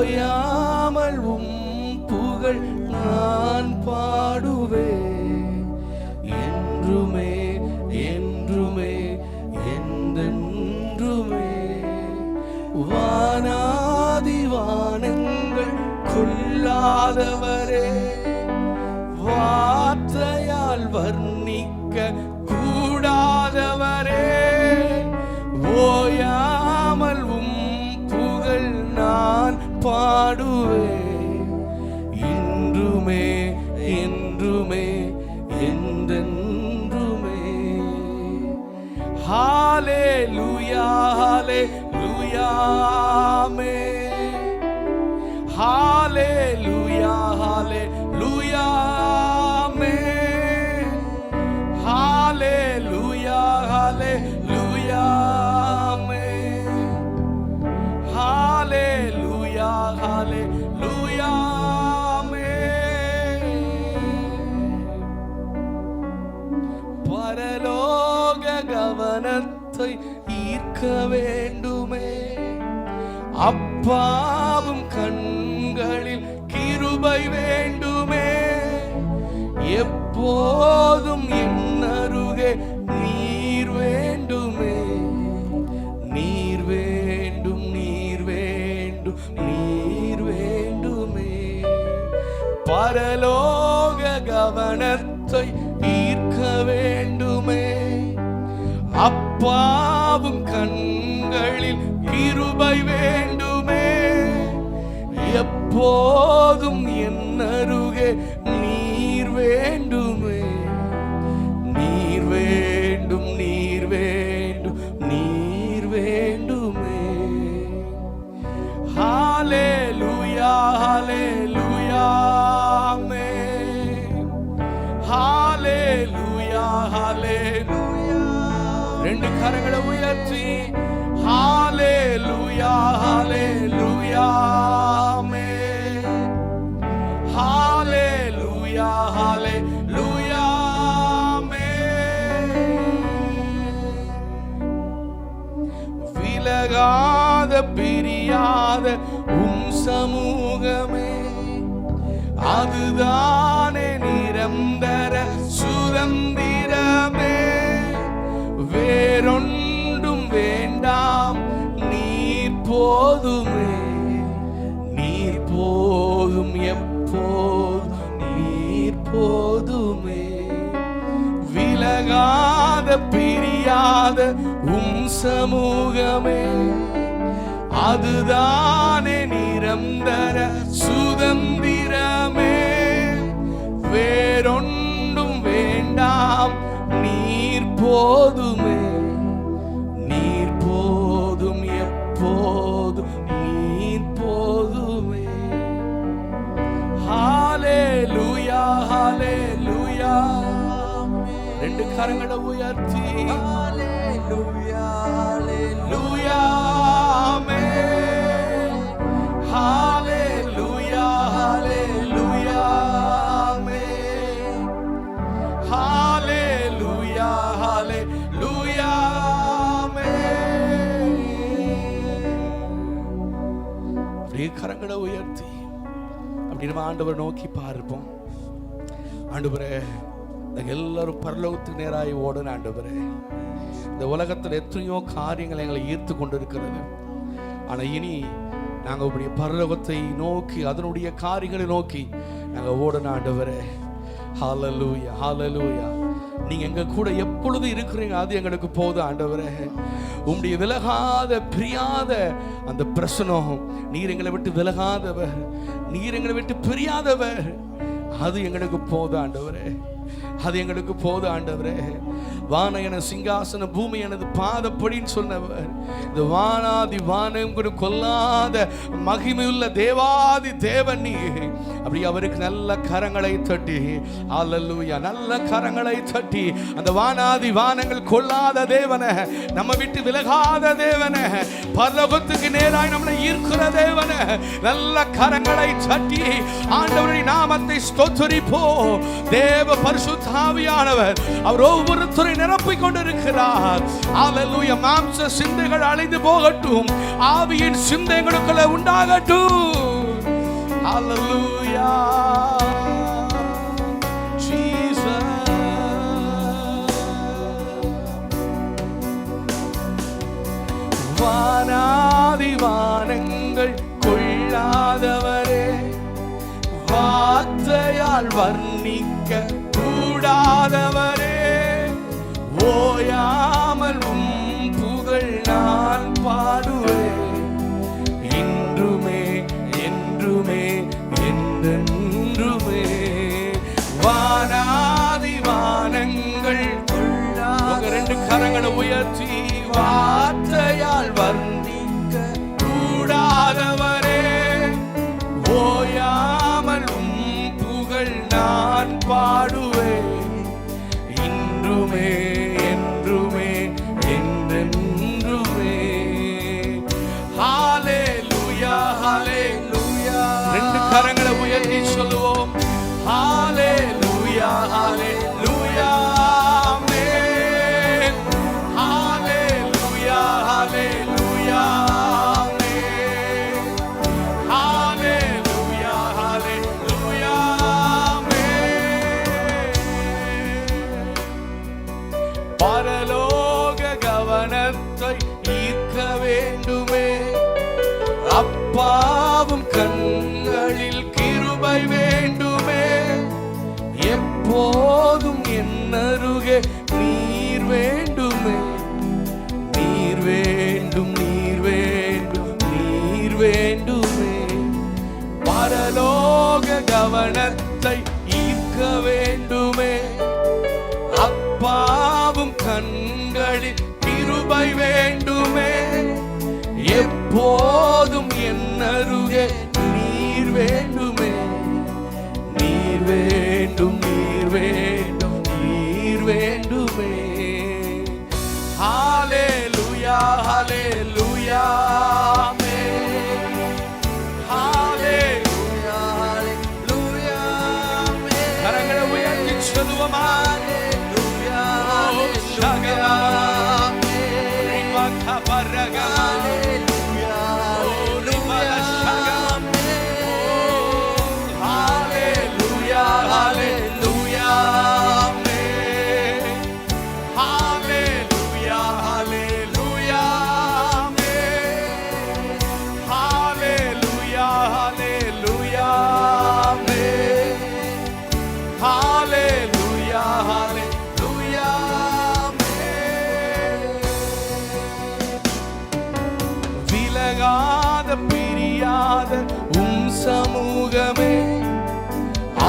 ஓயாமல் புகழ் நான் பாடுவேன் என்றுமே என்றுமே என்றென்றுமே. வானாதி வானங்கள் கொள்ளாதவரே, வார்த்தையால் வர்ணிக்க கூடாதவரே, ஓயாமல் புகழ் நான் பாடுவேன் இன்றுமே என்றுமே என்றென்றுமே. ஹalleluya ஹalleluya ஆமென். ஹalleluya ஹalleluya ஆமென். ஹalleluya ஹalleluya ஆமென். ஹalleluya ஹalleluya ஆமென். பரலோக கவனத்தை ஈர்க்க வேண்டுமே, அப்பாவும் கண்களில் கிருபை வேண்டுமே, எப்போதும் என் அருகே நீர் வேண்டுமே, நீர் வேண்டும் நீர் வேண்டும் நீர் வேண்டுமே. பரலோக கவனத்தை ஈர்க்க வேண்டுமே, அப்பாவும் கண்களில் கிருபை வேண்டுமே, எப்போதும் என் அருகே நீர் வேண்டுமே, நீர் வேண்டும் நீர் வேண்டும் நீர் வேண்டுமே. ஹalleluya ஹalleluya ஆமென். ஹalleluya ஹalleluya. ரெண்டு கரங்களை உயர்த்தி ஹalleluya ஹalleluya ஆமென். ஹalleluya ஹalleluya ஆமென். விலகாத பிரியாத சமூகமே, அதுதானே நிரந்தர சுதந்திரமே. வேறொன்றும் வேண்டாம் நீர் போதுமே, நீர் போதும் எப்போதும் நீர் போதுமே. விலகாத பிரியாத சமூகமே, அதுதானே நிரந்தர சுதந்திரமே. வேறொன்றும் வேண்டாம் நீர் போதுமே, நீர் போதும் எப்போதும் நீர் போதுமே. ஹalleluya ஹalleluya. ரெண்டு கரங்களை உயர்த்தி ஹalleluya ஹalleluya ஆமென். ஹalleluya ஹalleluya ஆமென். ஹalleluya ஹalleluya ஆமென். அப்படியே கரங்களை உயர்த்தி அப்படி நம்ம ஆண்டவரை நோக்கி பார்ப்போம். ஆண்டவரே, எல்லாரும் பரலோகத்துக்கு நேராய் ஓடணும். ஆண்டவரே, இந்த உலகத்தில் எத்தனையோ காரியங்கள் எங்களை ஈர்த்து கொண்டு இருக்கிறது. ஆனால் இனி நாங்கள் இப்படி பரலோகத்தை நோக்கி அதனுடைய காரியங்களை நோக்கி நாங்கள் ஓடணும். ஆண்டவரே, ஹalleluya ஹalleluya. நீங்க எங்க கூட எப்பொழுது இருக்கிறீங்க, அது எங்களுக்கு போதும். ஆண்டவரே, உம்முடைய விலகாத பிரியாத அந்த பிரசனம், நீர் எங்களை விட்டு விலகாதவர், நீர் எங்களை விட்டு பிரியாதவர், அது எங்களுக்கு போதும். ஆண்டவரே, அது எங்களுக்கு போதும். ஆண்டவரே, வான என சிங்காசன பூமி எனது பாதப்படின்னு சொன்னவர், இந்த வானாதி வானம் கூட கொல்லாத மகிமையுள்ள தேவாதி தேவன் நீ. அப்படி அவருக்கு நல்ல கரங்களை தட்டி ஹalleluya, நல்ல கரங்களை தட்டி அந்த வானாதி வானங்கள் கொல்லாத தேவனை, நம்ம விட்டு விலகாத தேவனை, பரலோகத்துக்கு நேராய் நம்மளை ஈர்க்கிற தேவனை நல்ல கரங்களை தட்டி ஆண்டவருடைய நாமத்தை ஸ்தோத்திரிப்போ. தேவ பரிசுத்த ஆவியானவர் அவர் ஒவ்வொருத்தரை நிரப்பிக் கொண்டிருக்கிறார். ஹalleluya. மாம்ச சிந்தைகள் அழிந்து போகட்டும், ஆவியின் சிந்தைகளுக்குள்ள உண்டாகட்டும். Hallelujah. வானாதிவானங்கள் கொள்ளாதவரே, வார்த்தையால் வர்ணிக்க கூடாதவரே, ஓயாமல் புகழ் நான் பாடுவேன், இன்றுமே என்றுமே என்றென்றுமே. வானாதிவானங்கள் கொள்ளாத, ரெண்டு கரங்களை உயர்த்தி, வார்த்தையால் வர்ணிக்க கூடாதவரே, ஓயாமல் புகழ் நான் பாடுவேன், இன்றுமே என்றுமே என்றென்றுமே. ஹalleluya ஹalleluya. ரெண்டு கரங்களை உயர்த்தி சொல்லுவோம். ஹalleluya ஹalleluya. பரலோக கவனத்தை ஈர்க்க வேண்டுமே, அப்பாவும் கண்களில் கிருபை வேண்டுமே, எப்போதும் என்னருகே நீர் வேண்டுமே, நீர் வேண்டும் நீர் வேண்டும் நீர் வேண்டுமே. பரலோக கவனத்தை ஈர்க்க வேண்டுமே, அப்பாவும் கண்களில் கிருபை வேண்டுமே, எப்போதும் என்னருகே நீர் வேண்டுமே, நீர் வேண்டும் நீர் வேண்டும் நீர் வேண்டுமே. ஹalleluya ஹalleluya. ஹalleluya ஹalleluya. கரங்களை உயர்த்தி சொல்லுவோமா. பிரியாத சமூகமே,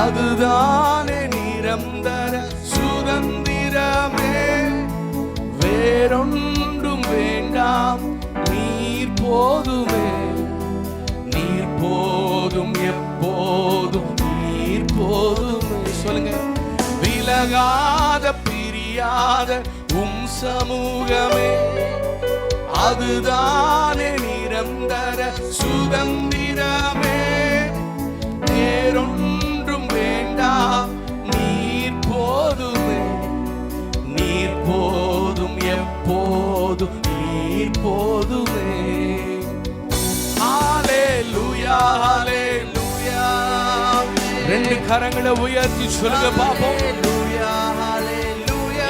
அதுதானே நிரந்தர சுதந்திரமே, வேறொன்றும் வேண்டாம் நீர் போதுமே, நீர் போதும் எப்போதும் நீர் போதுமே. சொல்லுங்க. விலகாத பிரியாத சமூகமே, அதுதானே நிரந்தர சுதந்திரமே, வேறொன்றும் வேண்டாம் நீர் போதுமே, நீர் போதும் எப்போதும் நீர் போதுமே. ஹalleluya ஹalleluya. ரெண்டு கரங்களை உயர்த்தி சொல்லுங்க பாப்போம்.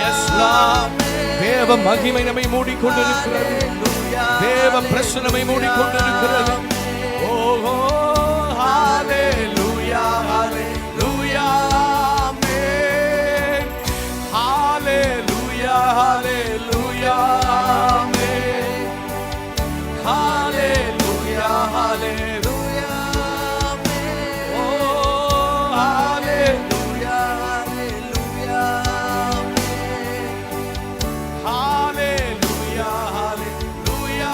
Yes Lord. தேவ மகிமை நம்மை மூடிக்கொண்டிருக்கிறது, தேவ பிரசன்னமை மூடிக்கொண்டிருக்கிறது. ஓஹோ ஹalleluya ஹalleluya. ஆமென். ஹalleluya ஹalleluya. ஆமென். ஹalleluya ஹalleluya. ஓ ஹalleluya ஹalleluya. ஹalleluya ஹalleluya.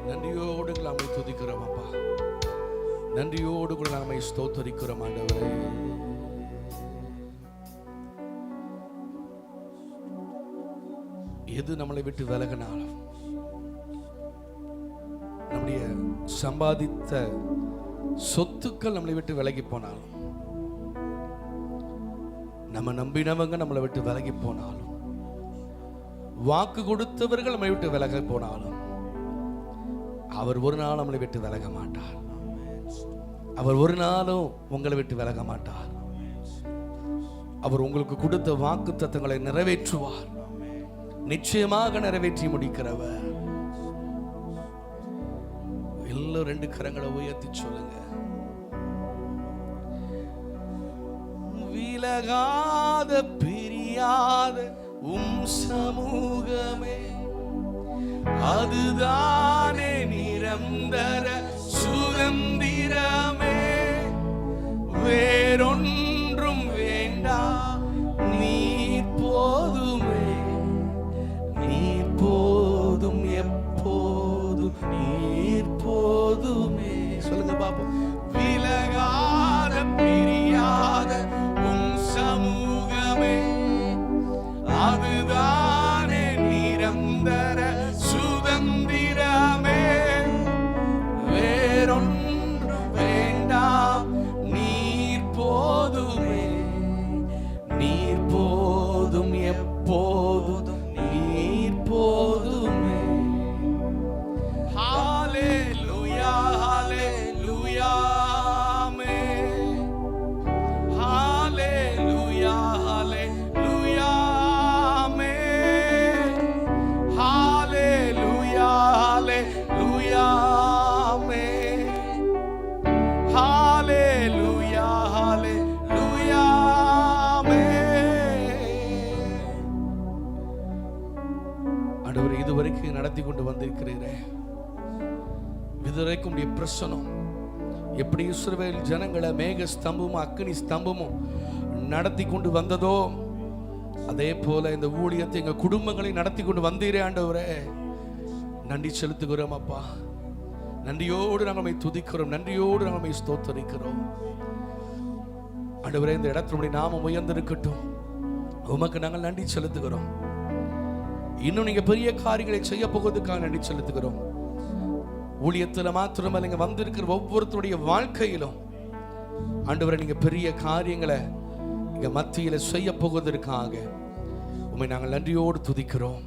நன்றியோடு நாமை துதிக்கிறோம் அப்பா, நன்றியோடு கூட நாமை ஸ்தோத்திரிக்கிறோம் ஆண்டவரே. எது நம்மளை விட்டு விலகினாலும், நம்முடைய சம்பாதித்த சொத்துக்கள் நம்மளை விட்டு விலகி போனாலும், நம்ம நம்பினவங்க நம்மளை விட்டு விலகி போனாலும், வாக்கு கொடுத்தவர்கள் நம்மை விட்டு விலக போனாலும் அவர் ஒரு நாள் நம்மளை விட்டு விலக மாட்டார். அவர் ஒரு நாளும் உங்களை விட்டு விலக மாட்டார். அவர் உங்களுக்கு கொடுத்த வாக்கு தத்தங்களை நிறைவேற்றுவார். நிச்சயமாக நிறைவேற்றி முடிக்கிறவர். எல்லாம் 2 கரங்களை உயர்த்தி சொல்லுங்க. விலகாத பிரியாத சமூகமே, அதுதானே நிரந்தர சுதந்திரமே. வேறொன்றும் வேண்டாம், நீர் போதுமே, நீர் போதும், எப்போதும் நீர் போதுமே. சொல்லுங்க பாப்போம். விலகாத பிரியாத சமூகமே, அதுதானே நிரந்தர சுதந்திரமே. வேறொன்று வேண்டாம், நீர் போதுமே, நீர் போதும், எப்போதும் நீர் போதுமே. ஹalleluya, ஹalleluya, ஆமென். ஹalleluya, ஹalleluya, ஆமென். ஹalleluya, ஹalleluya, ஆமென். ஹalleluya, ஹalleluya, ஆமென். ஆண்டவரே, இதுவரைக்கும் நடத்தி கொண்டு வந்திருக்கிறீரே, இதுவரைக்கும் உடைய பிரசனம் எப்படி இஸ்ரவேல் ஜனங்களை மேக ஸ்தம்பமும் அக்கினி ஸ்தம்பமும் நடத்தி கொண்டு வந்ததோ, அதே போல இந்த ஊழியத்தை எங்க குடும்பங்களை நடத்தி கொண்டு வந்தீரே ஆண்டவரே. நன்றி செலுத்துகிறோம் அப்பா. நன்றியோடு நாங்கள் துதிக்கிறோம், நன்றியோடு நாங்கள் ஸ்தோத்தரிக்கிறோம் ஆண்டவரே. இந்த இடத்துல நாமம் உயர்ந்திருக்கட்டும். உமக்கு நாங்கள் நன்றி செலுத்துகிறோம். இன்னும் நீங்க பெரிய காரியங்களை செய்ய போவதற்காக நன்றி செலுத்துகிறோம். ஊழியத்துல மாத்திரமல்ல, நீங்க வந்திருக்கிற ஒவ்வொருத்தருடைய வாழ்க்கையிலும் ஆண்டவரே நீங்க பெரிய காரியங்களை இங்க மத்தியில செய்ய போவதற்காக உம்மை நாங்கள் நன்றியோடு துதிக்கிறோம்.